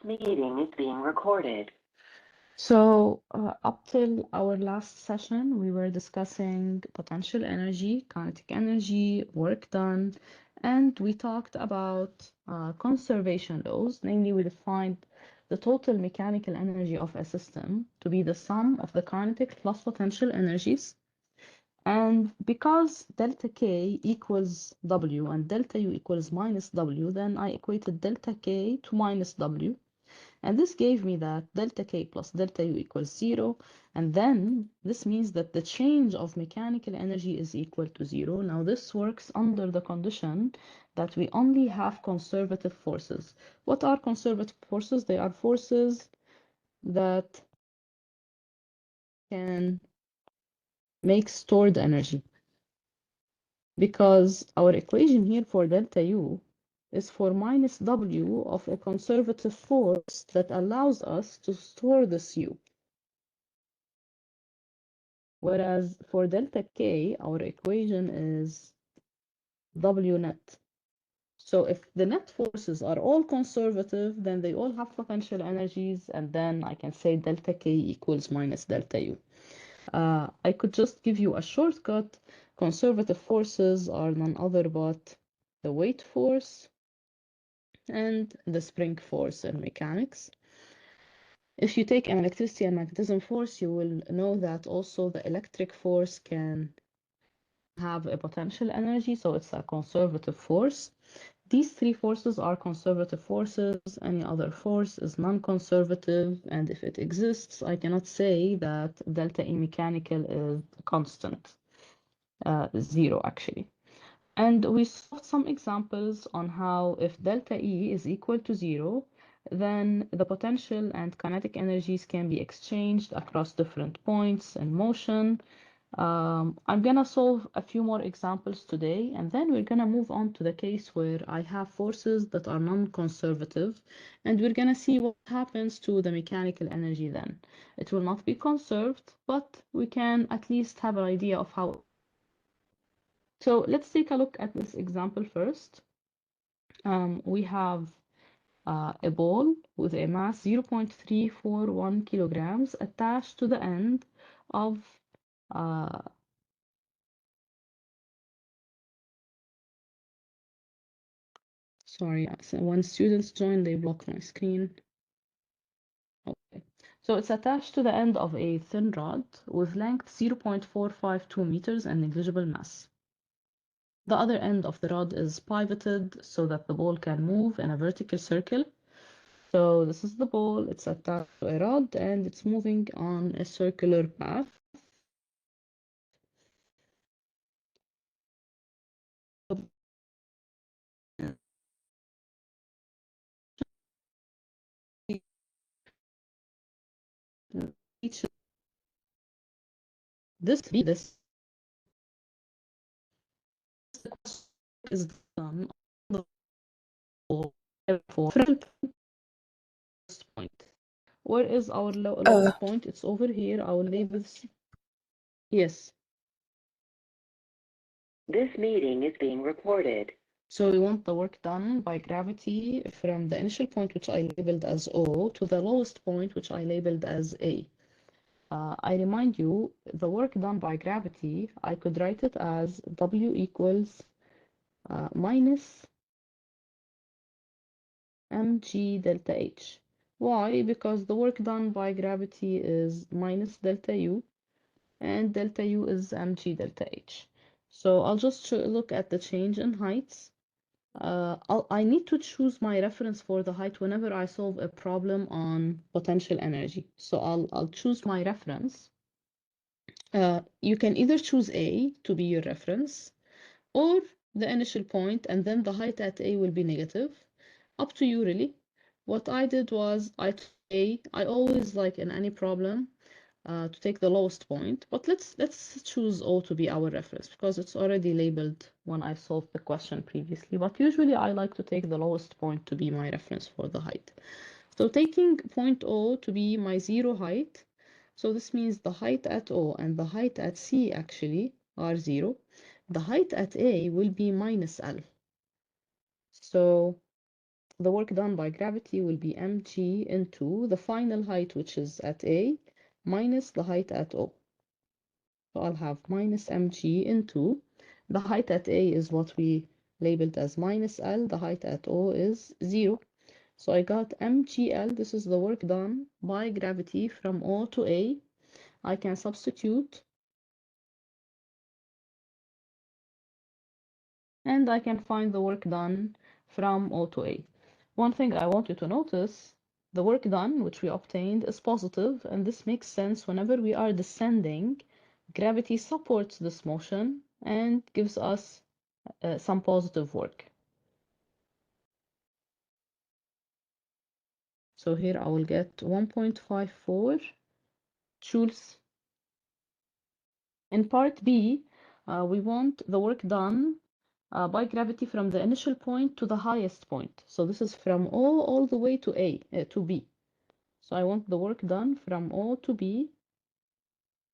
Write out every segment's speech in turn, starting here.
meeting is being recorded. So, up till our last session, we were discussing potential energy, kinetic energy, work done, and we talked about conservation laws. Namely, we defined the total mechanical energy of a system to be the sum of the kinetic plus potential energies. And because delta K equals W and delta U equals minus W, then I equated delta K to minus W. And this gave me that delta K plus delta U equals 0. And then this means that the change of mechanical energy is equal to 0. Now this works under the condition that we only have conservative forces. What are conservative forces? They are forces that can make stored energy. Because our equation here for delta U is for minus W of a conservative force that allows us to store this U. Whereas for delta K, our equation is W net. So if the net forces are all conservative, then they all have potential energies, and then I can say delta K equals minus delta U. I could just give you a shortcut. Conservative forces are none other but the weight force and the spring force in mechanics. If you take an electricity and magnetism force, you will know that also the electric force can have a potential energy, so it's a conservative force. These three forces are conservative forces. Any other force is non-conservative, and if it exists, I cannot say that delta E mechanical is constant, zero actually. And we saw some examples on how if delta E is equal to 0, then the potential and kinetic energies can be exchanged across different points in motion. I'm gonna solve a few more examples today, and then we're gonna move on to the case where I have forces that are non-conservative, and we're gonna see what happens to the mechanical energy then. It will not be conserved, but we can at least have an idea of how. So let's take a look at this example first. We have a ball with a mass 0.341 kilograms attached to the end of uh, sorry, so when students join, they block my screen. Okay. So it's attached to the end of a thin rod with length 0.452 meters and negligible mass. The other end of the rod is pivoted so that the ball can move in a vertical circle. So this is the ball, it's attached to a rod and it's moving on a circular path. This is done on the ball for point. Where is our lowest point? It's over here. I will label this. Yes. This meeting is being recorded. So we want the work done by gravity from the initial point, which I labeled as O, to the lowest point, which I labeled as A. I remind you, the work done by gravity, I could write it as W equals minus mg delta H. Why? Because the work done by gravity is minus delta U, and delta U is mg delta H. So I'll just look at the change in heights. I need to choose my reference for the height whenever I solve a problem on potential energy. So I'll choose my reference. You can either choose A to be your reference or the initial point, and then the height at A will be negative. Up to you, really. What I did was I took A. I always like in any problem to take the lowest point, but let's choose O to be our reference because it's already labeled when I solved the question previously. But usually I like to take the lowest point to be my reference for the height. So taking point O to be my zero height, so this means the height at O and the height at C actually are zero. The height at A will be minus L. So the work done by gravity will be mg into the final height, which is at A, minus the height at O. So I'll have minus mg into the height at A is what we labeled as minus L, the height at O is 0. So I got mgl, this is the work done by gravity from O to A. I can substitute and I can find the work done from O to A. One thing I want you to notice, the work done, which we obtained, is positive, and this makes sense whenever we are descending, gravity supports this motion and gives us some positive work. So here I will get 1.54 joules. In part B, we want the work done by gravity from the initial point to the highest point. So this is from O all the way to to B. So I want the work done from O to B.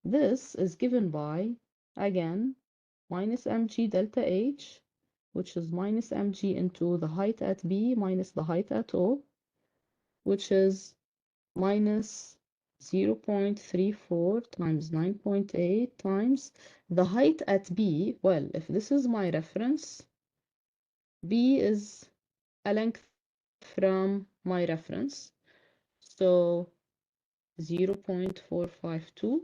This is given by, again, minus mg delta H, which is minus mg into the height at B minus the height at O, which is minus 0.34 times 9.8 times the height at B. Well, if this is my reference, B is a length from my reference, so 0.452,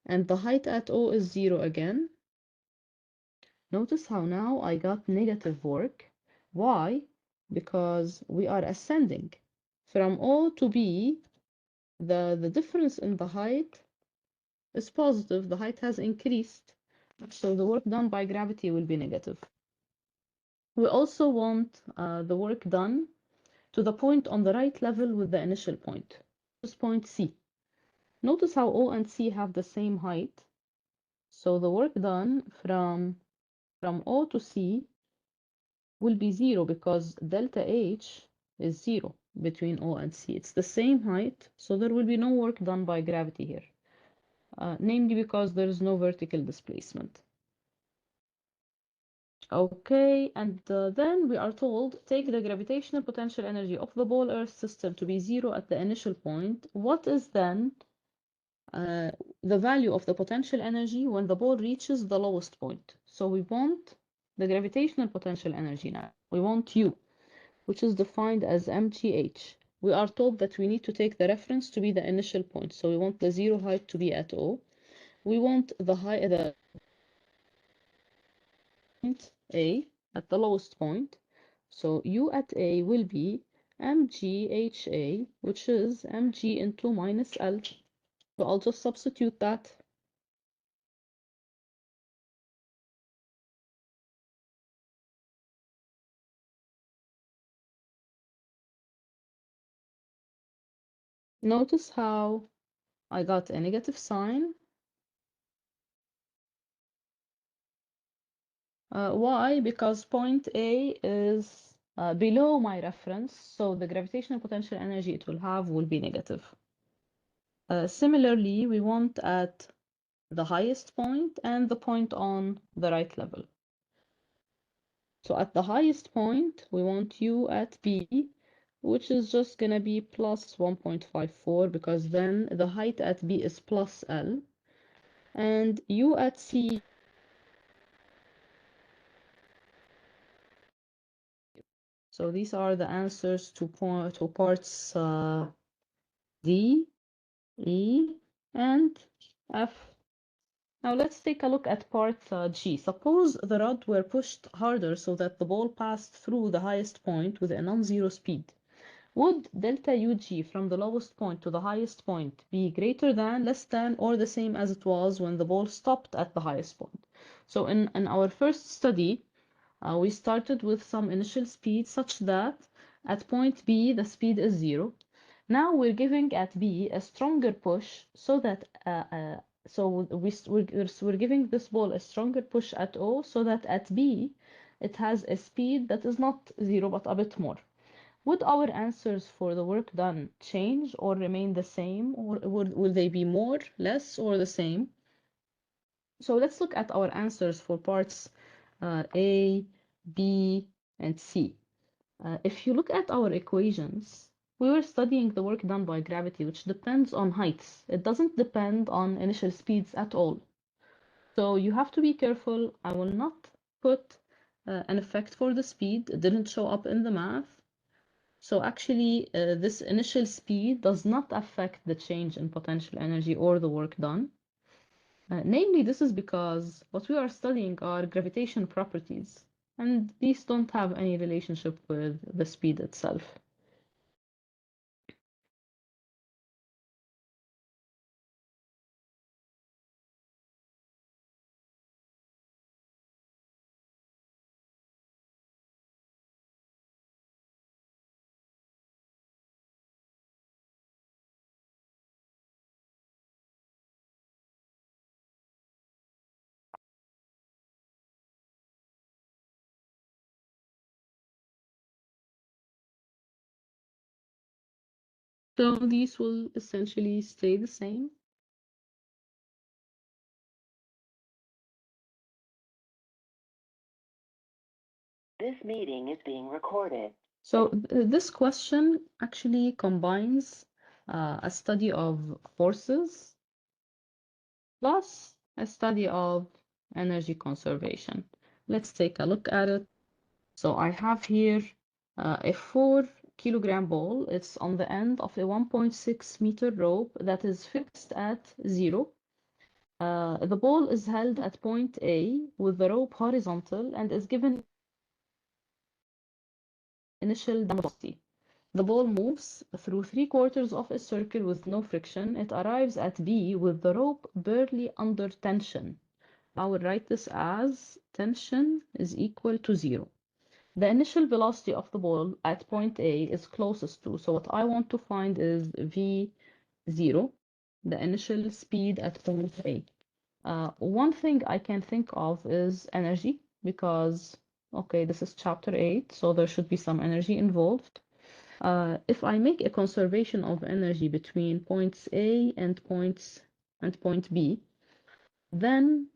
and the height at O is 0 again. Notice how now I got negative work. Why? Because we are ascending. From O to B, the difference in the height is positive. The height has increased, so the work done by gravity will be negative. We also want the work done to the point on the right level with the initial point. This point C. Notice how O and C have the same height. So the work done from O to C will be 0 because delta H is 0 between O and C. It's the same height, so there will be no work done by gravity here, namely because there is no vertical displacement. Okay, and then we are told, take the gravitational potential energy of the ball Earth system to be 0 at the initial point. What is then the value of the potential energy when the ball reaches the lowest point? So we want the gravitational potential energy now. We want U, which is defined as mgh. We are told that we need to take the reference to be the initial point. So we want the 0 height to be at O. We want the point A at the lowest point. So U at A will be mgha, which is mg into minus L. So I'll just substitute that. Notice how I got a negative sign. Why? Because point A is below my reference, so the gravitational potential energy it will have will be negative. Similarly, we want at the highest point and the point on the right level. So at the highest point, we want U at B, which is just going to be plus 1.54 because then the height at B is plus L. And U at C, so these are the answers to parts D, E, and F. Now let's take a look at part G. Suppose the rod were pushed harder so that the ball passed through the highest point with a non-zero speed. Would delta UG from the lowest point to the highest point be greater than, less than, or the same as it was when the ball stopped at the highest point? So in our first study, we started with some initial speed such that at point B the speed is 0. Now we're giving at B a stronger push so that we're giving this ball a stronger push at O so that at B it has a speed that is not 0 but a bit more. Would our answers for the work done change or remain the same, or will they be more, less, or the same? So let's look at our answers for parts A, B, and C. If you look at our equations, we were studying the work done by gravity, which depends on heights. It doesn't depend on initial speeds at all. So you have to be careful. I will not put an effect for the speed. It didn't show up in the math. So actually, this initial speed does not affect the change in potential energy or the work done. Namely, this is because what we are studying are gravitation properties, and these don't have any relationship with the speed itself. So these will essentially stay the same. This meeting is being recorded. So this question actually combines a study of forces plus a study of energy conservation. Let's take a look at it. So I have here a 4-kilogram ball. It's on the end of a 1.6 meter rope that is fixed at 0. The ball is held at point A with the rope horizontal and is given initial velocity. The ball moves through 3/4 of a circle with no friction. It arrives at B with the rope barely under tension. I would write this as tension is equal to 0. The initial velocity of the ball at point A is closest to, so what I want to find is V0, the initial speed at point A. One thing I can think of is energy, because, okay, this is chapter 8, so there should be some energy involved. If I make a conservation of energy between points A and point B, then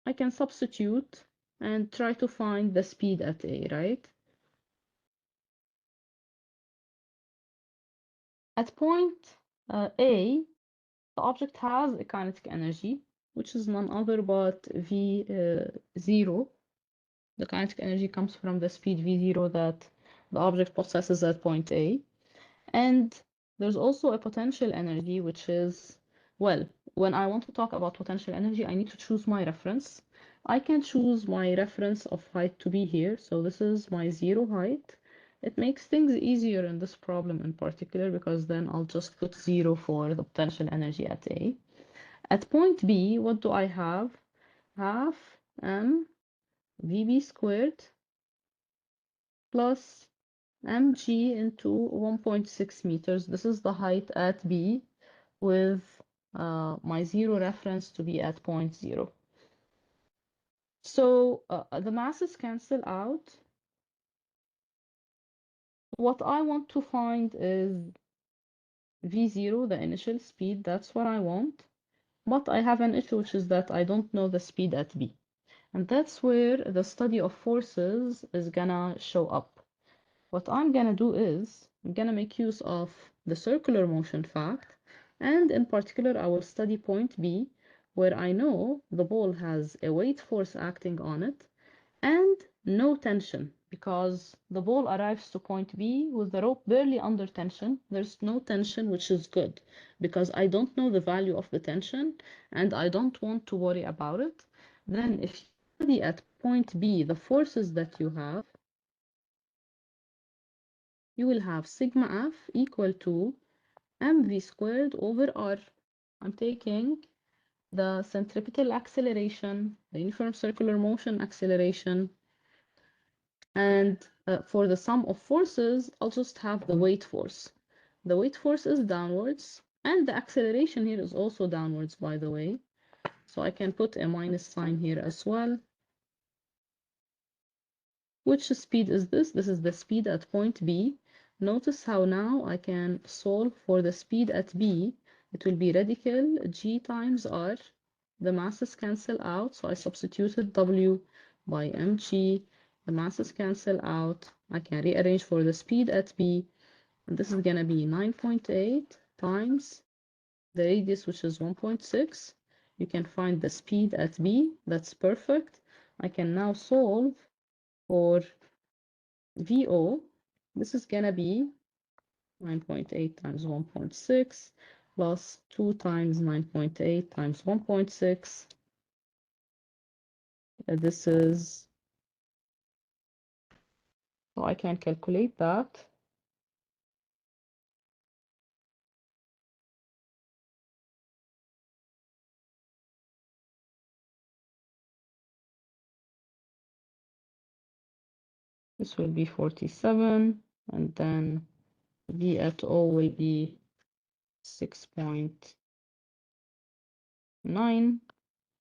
I can substitute and try to find the speed at A, right? At point A, the object has a kinetic energy, which is none other but V0. The kinetic energy comes from the speed V0 that the object possesses at point A. And there's also a potential energy, which is, well, when I want to talk about potential energy, I need to choose my reference. I can choose my reference of height to be here. So this is my 0 height. It makes things easier in this problem in particular, because then I'll just put 0 for the potential energy at A. At point B, what do I have? Half m VB squared plus mg into 1.6 meters. This is the height at B with my 0 reference to be at point 0. So the masses cancel out. What I want to find is V0, the initial speed. That's what I want. But I have an issue, which is that I don't know the speed at B. And that's where the study of forces is gonna show up. What I'm gonna do is, I'm gonna make use of the circular motion fact, and in particular, I will study point B, where I know the ball has a weight force acting on it, and no tension, because the ball arrives to point B with the rope barely under tension. There's no tension, which is good, because I don't know the value of the tension, and I don't want to worry about it. Then if you study at point B the forces that you have, you will have sigma F equal to mv squared over r. I'm taking the centripetal acceleration, the uniform circular motion acceleration, and for the sum of forces, I'll just have the weight force. The weight force is downwards, and the acceleration here is also downwards, by the way. So I can put a minus sign here as well. Which speed is this? This is the speed at point B. Notice how now I can solve for the speed at B. It will be radical G times R. The masses cancel out, so I substituted W by mg The masses cancel out. I can rearrange for the speed at B. And this is gonna be 9.8 times the radius, which is 1.6. You can find the speed at B. That's perfect. I can now solve for VO. This is gonna be 9.8 times 1.6 plus 2 times 9.8 times 1.6. This is, so I can calculate that. This will be 47, and then V at O will be 6.9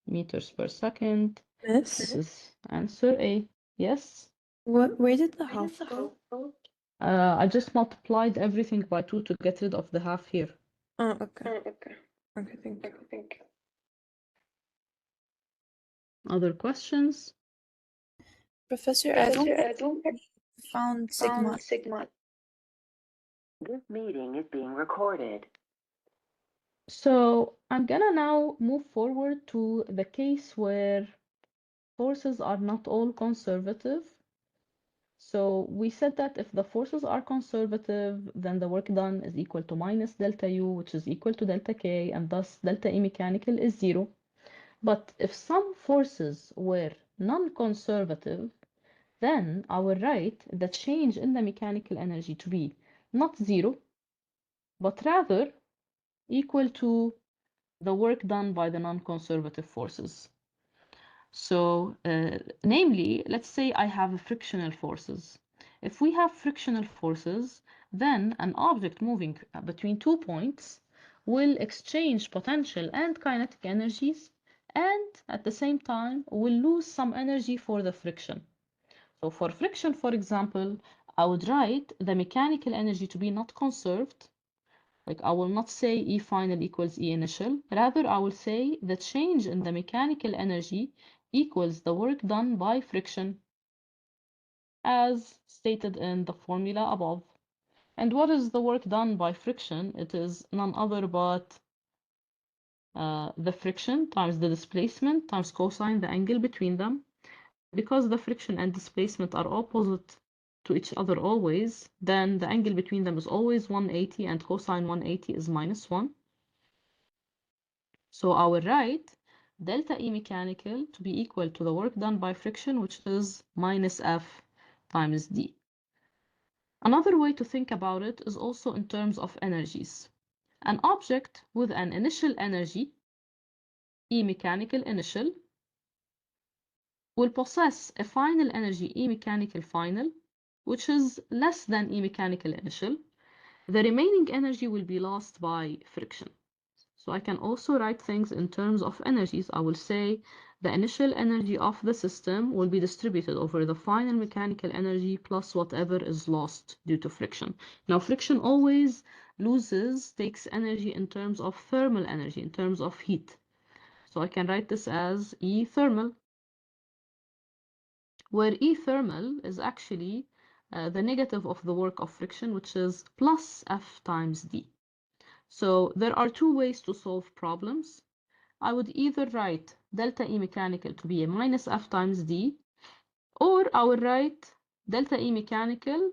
meters per second. This Miss, is answer A. Yes. where did the half go? I just multiplied everything by 2 to get rid of the half here. Oh, okay. Okay, thank you. Other questions? Professor, I don't think we found sigma. This meeting is being recorded. So I'm gonna now move forward to the case where forces are not all conservative. So we said that if the forces are conservative, then the work done is equal to minus delta U, which is equal to delta K, and thus delta E mechanical is 0. But if some forces were non-conservative, then I will write the change in the mechanical energy to be not 0, but rather equal to the work done by the non-conservative forces. So, namely, let's say I have frictional forces. If we have frictional forces, then an object moving between 2 points will exchange potential and kinetic energies, and at the same time will lose some energy for the friction. So for friction, for example, I would write the mechanical energy to be not conserved. Like I will not say E final equals E initial. Rather, I will say the change in the mechanical energy equals the work done by friction, as stated in the formula above. And what is the work done by friction? It is none other but the friction times the displacement times cosine the angle between them. Because the friction and displacement are opposite to each other always, then the angle between them is always 180, and cosine 180 is -1. So I will write delta E mechanical to be equal to the work done by friction, which is minus F times D. Another way to think about it is also in terms of energies. An object with an initial energy, E mechanical initial, will possess a final energy, E mechanical final, which is less than E mechanical initial. The remaining energy will be lost by friction. So I can also write things in terms of energies. I will say the initial energy of the system will be distributed over the final mechanical energy plus whatever is lost due to friction. Now, friction always takes energy in terms of thermal energy, in terms of heat. So I can write this as E thermal, where E thermal is actually the negative of the work of friction, which is plus F times D. So there are two ways to solve problems. I would either write delta E mechanical to be a minus F times D, or I would write delta E mechanical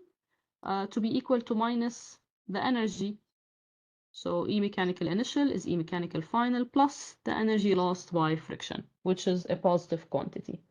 to be equal to minus the energy. So E mechanical initial is E mechanical final plus the energy lost by friction, which is a positive quantity.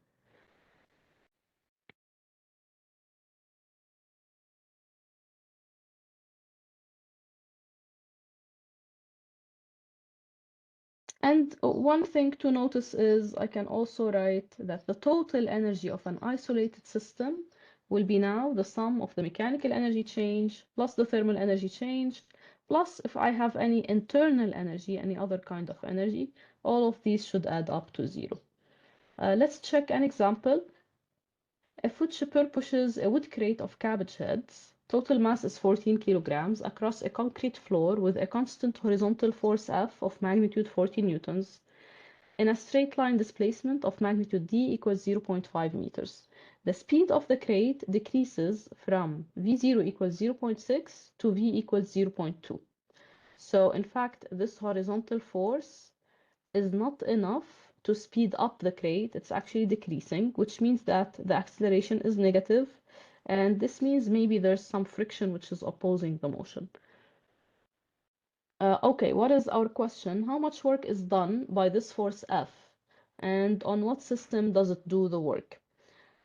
And one thing to notice is I can also write that the total energy of an isolated system will be now the sum of the mechanical energy change plus the thermal energy change, plus if I have any internal energy, any other kind of energy, all of these should add up to 0. Let's check an example. If wood chipper pushes a wood crate of cabbage heads, total mass is 14 kilograms across a concrete floor with a constant horizontal force F of magnitude 40 newtons in a straight line displacement of magnitude D equals 0.5 meters. the speed of the crate decreases from V0 equals 0.6 to V equals 0.2. So in fact, this horizontal force is not enough to speed up the crate. It's actually decreasing, which means that the acceleration is negative, and this means maybe there's some friction which is opposing the motion. Okay, what is our question? How much work is done by this force F? And on what system does it do the work?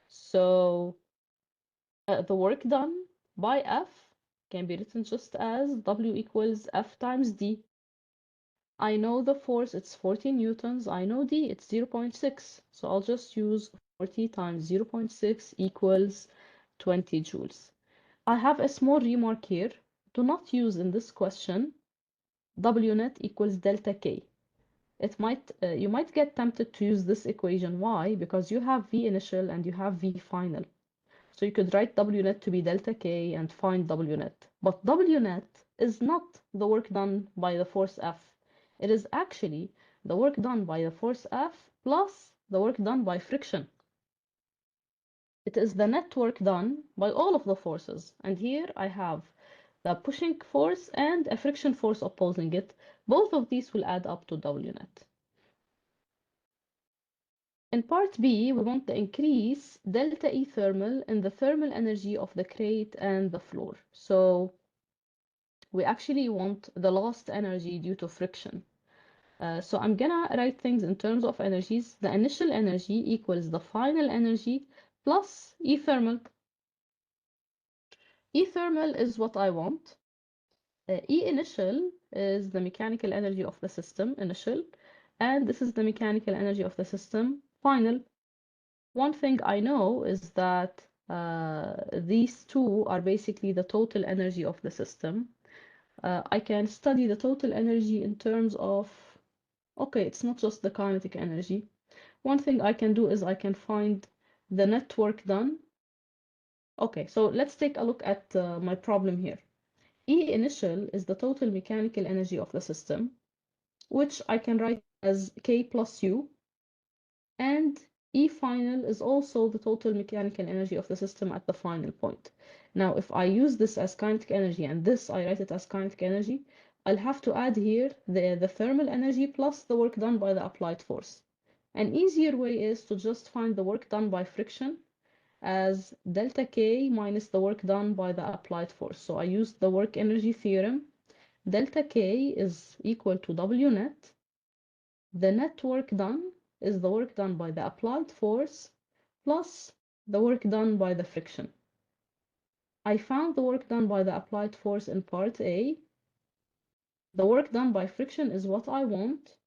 So the work done by F can be written just as W equals F times D. I know the force, it's 40 newtons. I know D, it's 0.6. So I'll just use 40 times 0.6 equals 20 joules. I have a small remark here. Do not use in this question W net equals delta K. You might get tempted to use this equation. Why? Because you have V initial and you have V final. So you could write W net to be delta K and find W net. But W net is not the work done by the force F. It is actually the work done by the force F plus the work done by friction. It is the net work done by all of the forces. And here I have the pushing force and a friction force opposing it. Both of these will add up to W net. In part B, we want to increase delta E thermal in the thermal energy of the crate and the floor. So we actually want the lost energy due to friction. So I'm gonna write things in terms of energies. The initial energy equals the final energy plus E thermal. E thermal is what I want. E initial is the mechanical energy of the system, initial, and this is the mechanical energy of the system, final. One thing I know is that these two are basically the total energy of the system. I can study the total energy in terms of, okay, it's not just the kinetic energy. One thing I can do is I can find the net work done. Okay, so let's take a look at my problem here. E initial is the total mechanical energy of the system, which I can write as K plus U, and E final is also the total mechanical energy of the system at the final point. Now, if I use this as kinetic energy and this I write it as kinetic energy, I'll have to add here the thermal energy plus the work done by the applied force. An easier way is to just find the work done by friction as delta K minus the work done by the applied force. So I used the work energy theorem. Delta K is equal to W net. The net work done is the work done by the applied force plus the work done by the friction. I found the work done by the applied force in part A. The work done by friction is what I want.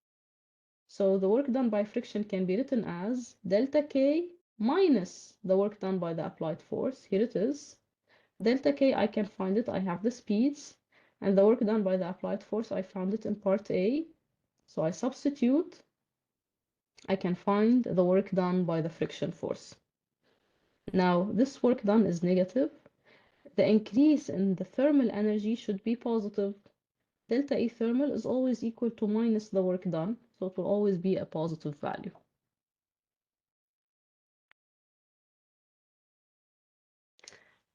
So the work done by friction can be written as delta K minus the work done by the applied force. Here it is. Delta K, I can find it. I have the speeds. And the work done by the applied force, I found it in part A. So I substitute. I can find the work done by the friction force. Now, this work done is negative. The increase in the thermal energy should be positive. Delta E thermal is always equal to minus the work done, so it will always be a positive value.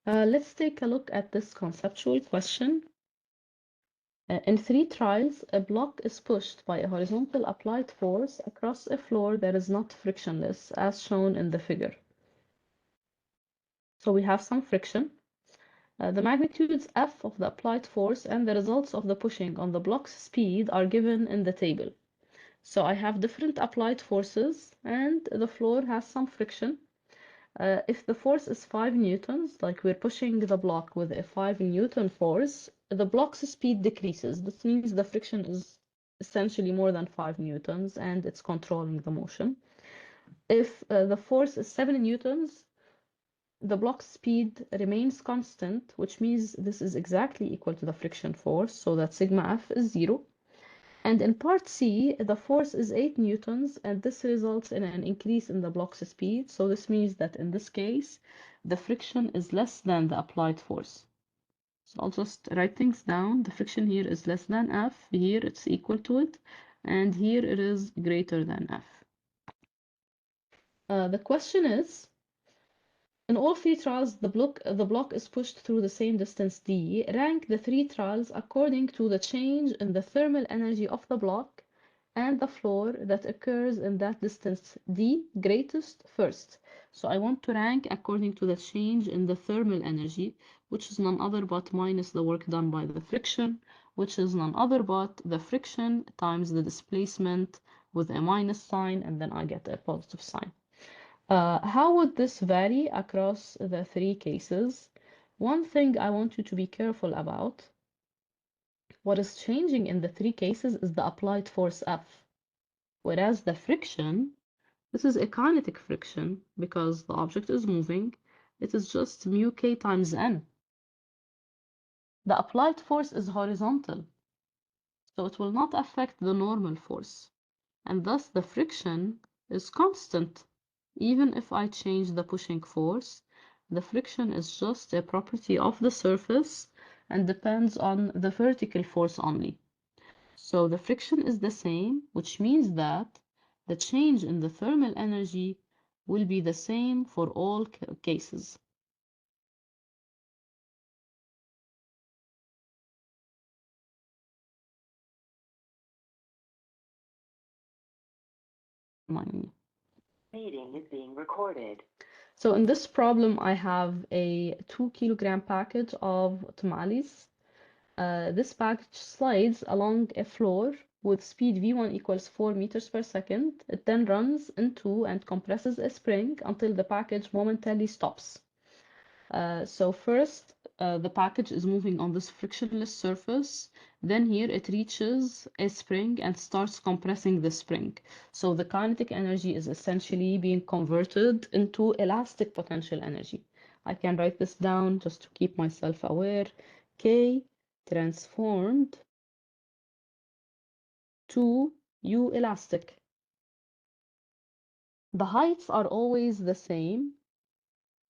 Let's take a look at this conceptual question. In 3 trials, a block is pushed by a horizontal applied force across a floor that is not frictionless, as shown in the figure. So we have some friction. The magnitudes F of the applied force and the results of the pushing on the block's speed are given in the table. So I have different applied forces and the floor has some friction. If the force is 5 newtons, like we're pushing the block with a 5 Newton force, the block's speed decreases. This means the friction is essentially more than 5 newtons and it's controlling the motion. If the force is 7 newtons, the block's speed remains constant, which means this is exactly equal to the friction force, so that sigma F is 0. And in part C, the force is 8 newtons, and this results in an increase in the block's speed. So this means that in this case, the friction is less than the applied force. So I'll just write things down. The friction here is less than F. Here it's equal to it. And here it is greater than F. The question is, In all three trials, the block is pushed through the same distance d. Rank the three trials according to the change in the thermal energy of the block and the floor that occurs in that distance d greatest first. So I want to rank according to the change in the thermal energy, which is none other but minus the work done by the friction, which is none other but the friction times the displacement with a minus sign, and then I get a positive sign. How would this vary across the three cases? One thing I want you to be careful about, what is changing in the three cases is the applied force F, whereas the friction, this is a kinetic friction because the object is moving, it is just mu k times n. The applied force is horizontal, so it will not affect the normal force, and thus the friction is constant. Even if I change the pushing force, the friction is just a property of the surface and depends on the vertical force only. So the friction is the same, which means that the change in the thermal energy will be the same for all cases. Meeting is being recorded. So in this problem, I have a 2-kilogram package of tamales. This package slides along a floor with speed v1 equals 4 meters per second. It then runs into and compresses a spring until the package momentarily stops. So first, the package is moving on this frictionless surface. Then here it reaches a spring and starts compressing the spring. So the kinetic energy is essentially being converted into elastic potential energy. I can write this down just to keep myself aware. K transformed to U elastic. The heights are always the same.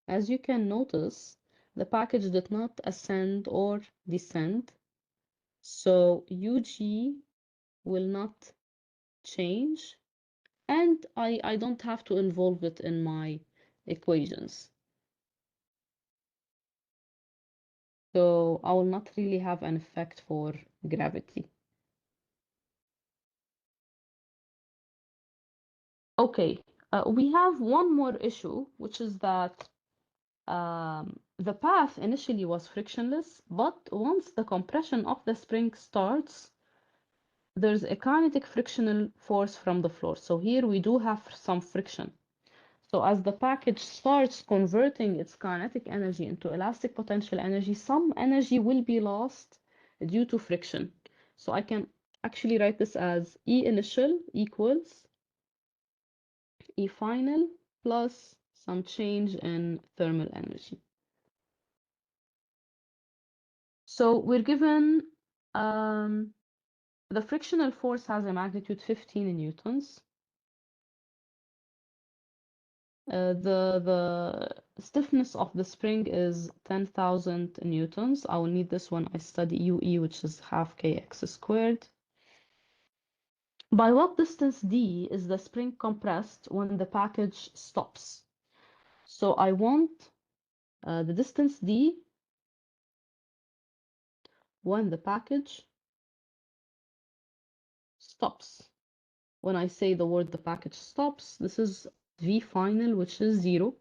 As you can notice, the package did not ascend or descend, so UG will not change, and I don't have to involve it in my equations. So I will not really have an effect for gravity. Okay, we have one more issue, which is that the path initially was frictionless, but once the compression of the spring starts, there's a kinetic frictional force from the floor. So here we do have some friction. So as the package starts converting its kinetic energy into elastic potential energy, some energy will be lost due to friction. So I can actually write this as E initial equals E final plus some change in thermal energy. So we're given the frictional force has a magnitude 15 newtons. The stiffness of the spring is 10,000 newtons. I will need this when I study UE, which is half kx squared. By what distance d is the spring compressed when the package stops? So I want the distance d when the package stops. When I say the word the package stops, this is v final, which is 0.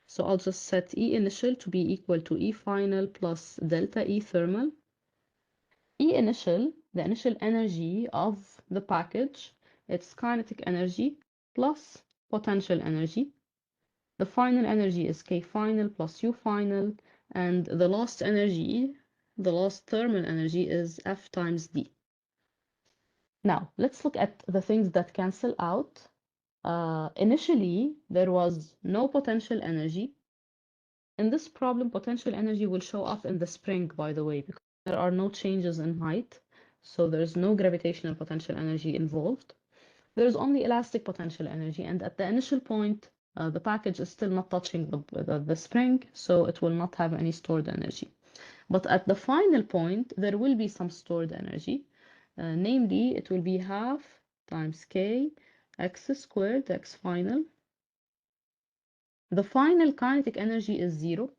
So I'll just set E initial to be equal to E final plus delta E thermal. E initial, the initial energy of the package, it's kinetic energy plus potential energy. The final energy is K final plus U final, and the lost energy, the lost thermal energy is F times D. Now, let's look at the things that cancel out. Initially, there was no potential energy. In this problem, potential energy will show up in the spring, by the way, because there are no changes in height, so there's no gravitational potential energy involved. There's only elastic potential energy, and at the initial point, the package is still not touching the spring, so it will not have any stored energy. But at the final point, there will be some stored energy. Namely, it will be half times k x squared, x final, The final kinetic energy is 0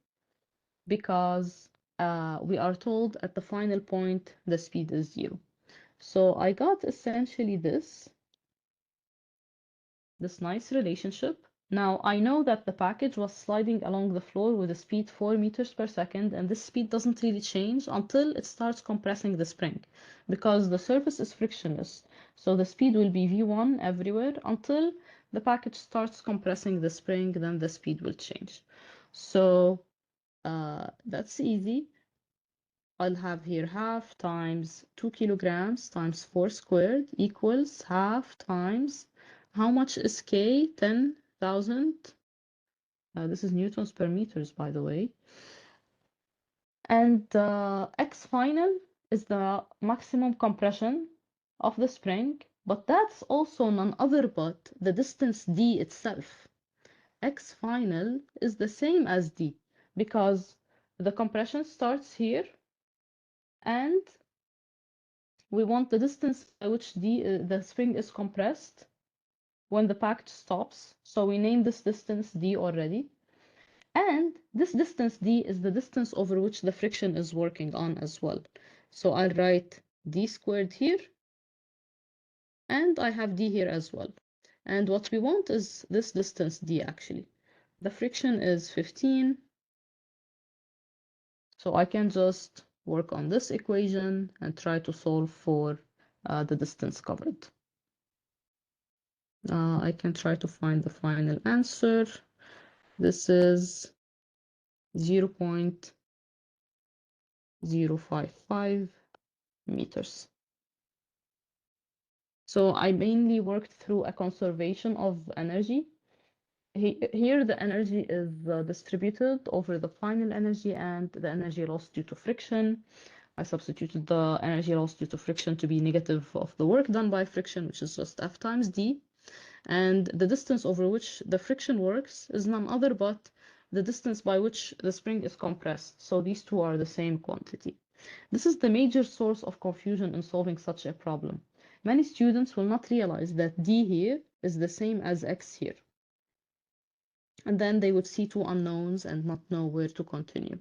because we are told at the final point the speed is 0. So I got essentially this nice relationship. Now I know that the package was sliding along the floor with a speed 4 meters per second, and this speed doesn't really change until it starts compressing the spring, because the surface is frictionless. So the speed will be v1 everywhere until the package starts compressing the spring, then the speed will change. So that's easy. I'll have here half times 2 kilograms times 4 squared equals half times, how much is K? 10,000. This is newtons per meters, by the way. And X final is the maximum compression of the spring, but that's also none other but the distance d itself. X final is the same as d because the compression starts here and we want the distance by which the spring is compressed when the package stops. So we name this distance d already. And this distance d is the distance over which the friction is working on as well. So I'll write d squared here, and I have d here as well. And what we want is this distance d actually. The friction is 15. So I can just work on this equation and try to solve for the distance covered. I can try to find the final answer. This is 0.055 meters. So I mainly worked through a conservation of energy. Here the energy is distributed over the final energy and the energy lost due to friction. I substituted the energy lost due to friction to be negative of the work done by friction, which is just F times D. And the distance over which the friction works is none other but the distance by which the spring is compressed. So these two are the same quantity. This is the major source of confusion in solving such a problem. Many students will not realize that D here is the same as X here. And then they would see two unknowns and not know where to continue.